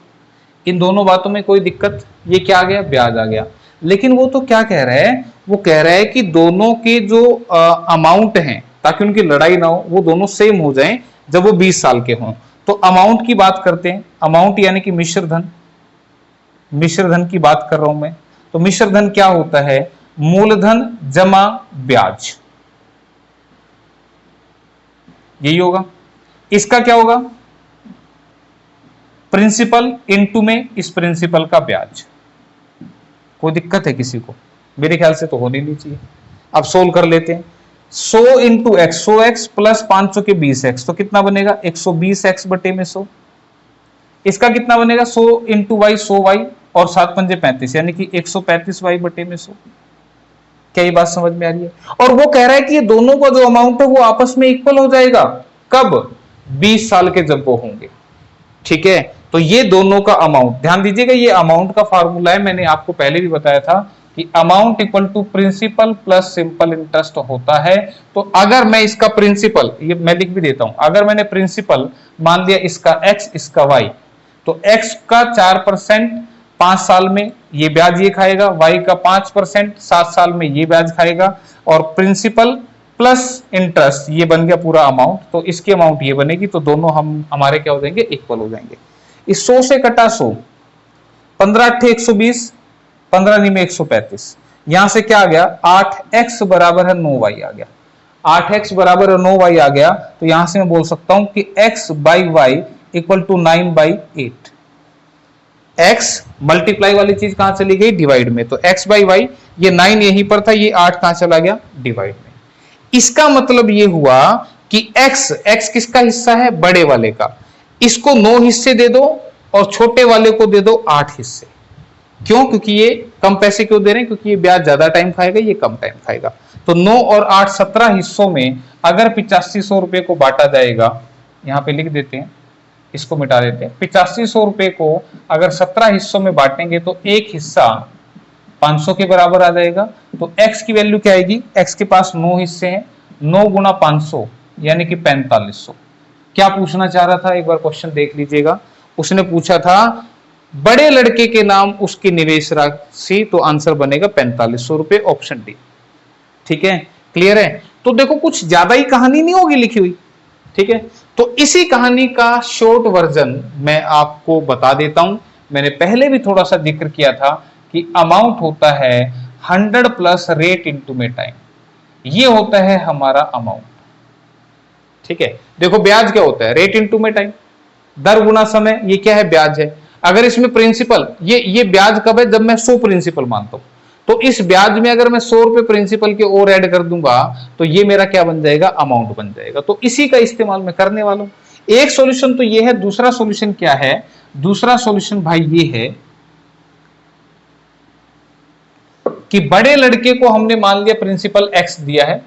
A: इन दोनों बातों में कोई दिक्कत, ये क्या आ गया, ब्याज आ गया। लेकिन वो तो क्या कह रहा है, वो कह रहा है कि दोनों के जो अमाउंट हैं, ताकि उनकी लड़ाई ना हो, वो दोनों सेम हो जाएं जब वो 20 साल के हों। तो अमाउंट की बात करते हैं। अमाउंट यानी कि मिश्र धन, मिश्र धन की बात कर रहा हूं मैं। तो मिश्र धन क्या होता है, मूलधन जमा ब्याज, यही होगा। इसका क्या होगा, प्रिंसिपल इनटू में इस प्रिंसिपल का ब्याज। कोई दिक्कत है किसी को? मेरे ख्याल से तो होनी नहीं चाहिए। अब सोल्व कर लेते हैं। 100 इंटू एक्स, 100x प्लस 500 के 20x, तो कितना बनेगा, 120x बटे में 100। इसका कितना बनेगा, 100 इंटू वाई, 100y और 7 पंजे 35, यानी कि 135y बटे में 100। क्या ये बात समझ में आ रही है? और वो कह रहा है कि ये दोनों का जो अमाउंट है वो आपस में इक्वल हो जाएगा। कब, 20 साल के जब वो होंगे। ठीक है, तो ये दोनों का अमाउंट, ध्यान दीजिएगा, ये अमाउंट का फार्मूला है, मैंने आपको पहले भी बताया था कि amount equal to principal plus simple interest होता है। तो अगर मैं इसका प्रिंसिपल, ये मैं लिख भी देता हूं, अगर मैंने प्रिंसिपल मान लिया इसका x, इसका y, तो x का 4% 5 साल में ये ब्याज ये खाएगा, y का 5% 7 साल में ये ब्याज खाएगा, और प्रिंसिपल प्लस इंटरेस्ट ये बन गया पूरा अमाउंट। तो इसकी अमाउंट ये बनेगी, तो दोनों हमारे क्या हो जाएंगे, इक्वल हो जाएंगे। इस 100 से कटा 100, 15 8 120, 15 नी में 135। यहां से क्या आ गया, 8x बराबर है 9y आ गया। 8x बराबर है 9y आ गया, तो यहां से मैं बोल सकता हूं कि x by y equal to 9/8। x multiply वाली चीज कहां चली गई, डिवाइड में। तो x बाई वाई, ये 9 यहीं पर था, ये 8 कहां चला गया, डिवाइड में। इसका मतलब ये हुआ कि x किसका हिस्सा है, बड़े वाले का। इसको 9 हिस्से दे दो और छोटे वाले को दे दो 8 हिस्से। क्यों, क्योंकि ये कम पैसे क्यों दे रहे हैं, क्योंकि ये ब्याज ज्यादा टाइम खाएगा, ये कम टाइम खाएगा। तो 9 और 8 17 हिस्सों में अगर 8500 रुपए को बांटा जाएगा, यहां पे लिख देते हैं, इसको मिटा देते हैं। 8500 रुपए को अगर 17 हिस्सों में बांटेंगे तो एक हिस्सा 500 के बराबर आ जाएगा। तो x की वैल्यू क्या आएगी, x के पास 9 हिस्से हैं, 9 गुना 500 यानी कि 4500। क्या पूछना चाह रहा था, एक बार क्वेश्चन देख लीजिएगा। उसने पूछा था बड़े लड़के के नाम उसकी निवेश राशि, तो आंसर बनेगा 4500 रुपए, ऑप्शन डी। ठीक है, क्लियर है? तो देखो कुछ ज्यादा ही कहानी नहीं होगी लिखी हुई। ठीक है, तो इसी कहानी का शॉर्ट वर्जन मैं आपको बता देता हूं। मैंने पहले भी थोड़ा सा जिक्र किया था कि अमाउंट होता है 100 प्लस रेट इंटू में टाइम, ये होता है हमारा अमाउंट। ठीक है, देखो ब्याज क्या होता है, रेट इंटू में टाइम, दर गुना समय, ये क्या है, ब्याज है। अगर इसमें प्रिंसिपल, ये ब्याज कब है, जब मैं 100 प्रिंसिपल मानता हूं। तो इस ब्याज में अगर मैं 100 रुपए प्रिंसिपल के और ऐड कर दूंगा तो ये मेरा क्या बन जाएगा, अमाउंट बन जाएगा। तो इसी का इस्तेमाल मैं करने वाला हूं। एक सॉल्यूशन तो ये है, दूसरा सॉल्यूशन क्या है, दूसरा सॉल्यूशन भाई ये है कि बड़े लड़के को हमने मान लिया प्रिंसिपल x दिया है,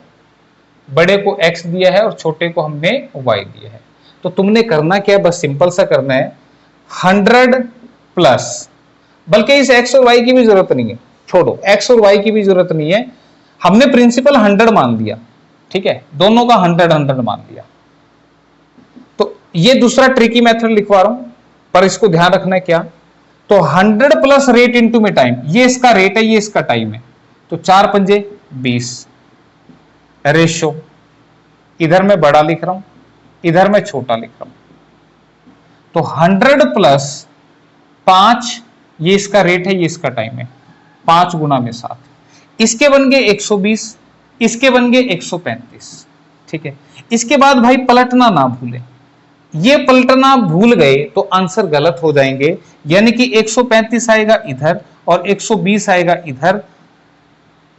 A: बड़े को x दिया है और छोटे को हमने y दिया है। तो तुमने करना क्या है, बस सिंपल सा करना है 100 प्लस, बल्कि इस x और y की भी जरूरत नहीं है, छोड़ो x और y की भी जरूरत नहीं है, हमने प्रिंसिपल 100 मान दिया, ठीक है, दोनों का 100 मान दिया। तो ये दूसरा ट्रिकी मेथड लिखवा रहा हूं, पर इसको ध्यान रखना है क्या, तो 100 प्लस रेट इंटू में टाइम, ये इसका रेट है, ये इसका टाइम है, तो 4 पंजे 20 रेशो, इधर मैं बड़ा लिख रहा हूं, इधर मैं छोटा लिख रहा हूं। तो 100 प्लस 5, ये इसका रेट है, ये इसका टाइम है, 5 गुना में 7, इसके बन गए 120, इसके बन गए 135, ठीक है। इसके बाद भाई पलटना ना भूलें, ये पलटना भूल गए तो आंसर गलत हो जाएंगे, यानी कि 135 आएगा इधर और 120 आएगा इधर,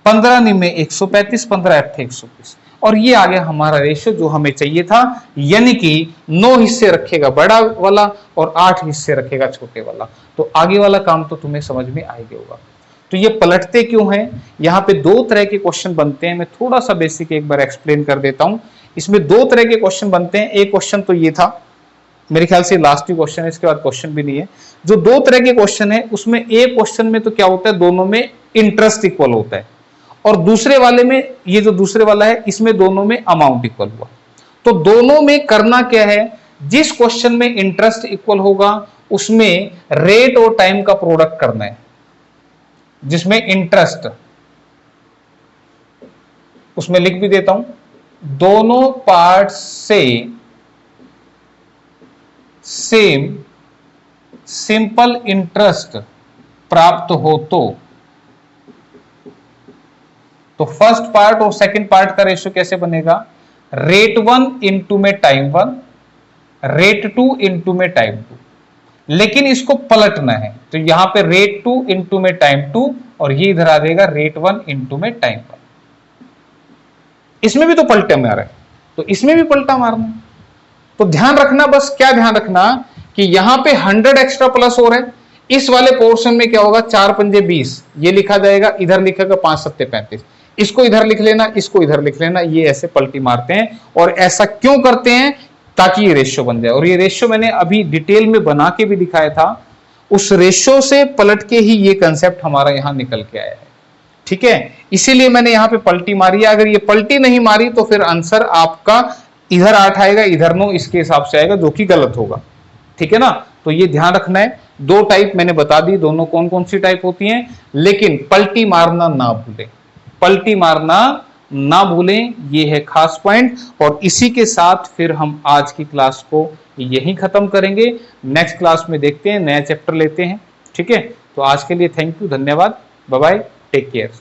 A: 15 में 135, 15 8 120, और ये आ गया हमारा रेशियो जो हमें चाहिए था, यानी कि 9 हिस्से रखेगा बड़ा वाला और 8 हिस्से रखेगा छोटे वाला। तो आगे वाला काम तो तुम्हें समझ में आ गया होगा। तो ये पलटते क्यों हैं, यहाँ पे 2 तरह के क्वेश्चन बनते हैं, मैं थोड़ा सा बेसिक एक बार एक्सप्लेन कर देता हूं। इसमें 2 तरह के क्वेश्चन बनते हैं, एक क्वेश्चन तो ये था, मेरे ख्याल से लास्ट ही क्वेश्चन है, इसके बाद क्वेश्चन भी नहीं है। जो 2 तरह के क्वेश्चन है उसमें एक क्वेश्चन में तो क्या होता है, दोनों में इंटरेस्ट इक्वल होता है, और दूसरे वाले में, ये जो दूसरे वाला है इसमें दोनों में अमाउंट इक्वल हुआ। तो दोनों में करना क्या है, जिस क्वेश्चन में इंटरेस्ट इक्वल होगा उसमें रेट और टाइम का प्रोडक्ट करना है, जिसमें इंटरेस्ट, उसमें लिख भी देता हूं, दोनों पार्ट से सेम सिंपल इंटरेस्ट प्राप्त हो तो फर्स्ट पार्ट और सेकंड पार्ट का रेशियो कैसे बनेगा, रेट 1 इंटू में टाइम 1, रेट 2 इंटू में टाइम 2, लेकिन इसको पलटना है, तो यहां पे रेट 2 इंटू में टाइम 2 और ये इधर आ जाएगा रेट 1 इंटू में टाइम 1। इसमें भी तो पलटे मारा है, तो इसमें भी पलटा मारना है। तो ध्यान रखना, बस क्या ध्यान रखना कि यहां पे 100 एक्स्ट्रा प्लस हो रहा है, इस वाले पोर्शन में क्या होगा, 4 पंजे 20, ये लिखा जाएगा, इधर लिखेगा 5 सत्ते 35, इसको इधर लिख लेना, इसको इधर लिख लेना, ये ऐसे पलटी मारते हैं। और ऐसा क्यों करते हैं, ताकि ये रेशियो बन जाए, और ये रेशियो मैंने अभी डिटेल में बना के भी दिखाया था, उस रेशियो से पलट के ही ये कंसेप्ट हमारा यहां निकल के आया है, ठीक है। इसीलिए मैंने यहां पे पलटी मारी है, अगर ये पलटी नहीं मारी तो फिर आंसर आपका इधर 8 आएगा, इधर 9, इसके हिसाब से आएगा, जो कि गलत होगा, ठीक है ना। तो ये ध्यान रखना है। 2 टाइप मैंने बता दी, दोनों कौन कौन सी टाइप होती हैं, लेकिन पलटी मारना ना भूलें, पलटी मारना ना भूलें, ये है खास पॉइंट। और इसी के साथ फिर हम आज की क्लास को यहीं खत्म करेंगे, नेक्स्ट क्लास में देखते हैं, नया चैप्टर लेते हैं, ठीक है। तो आज के लिए थैंक यू, धन्यवाद, बाय बाय, टेक केयर।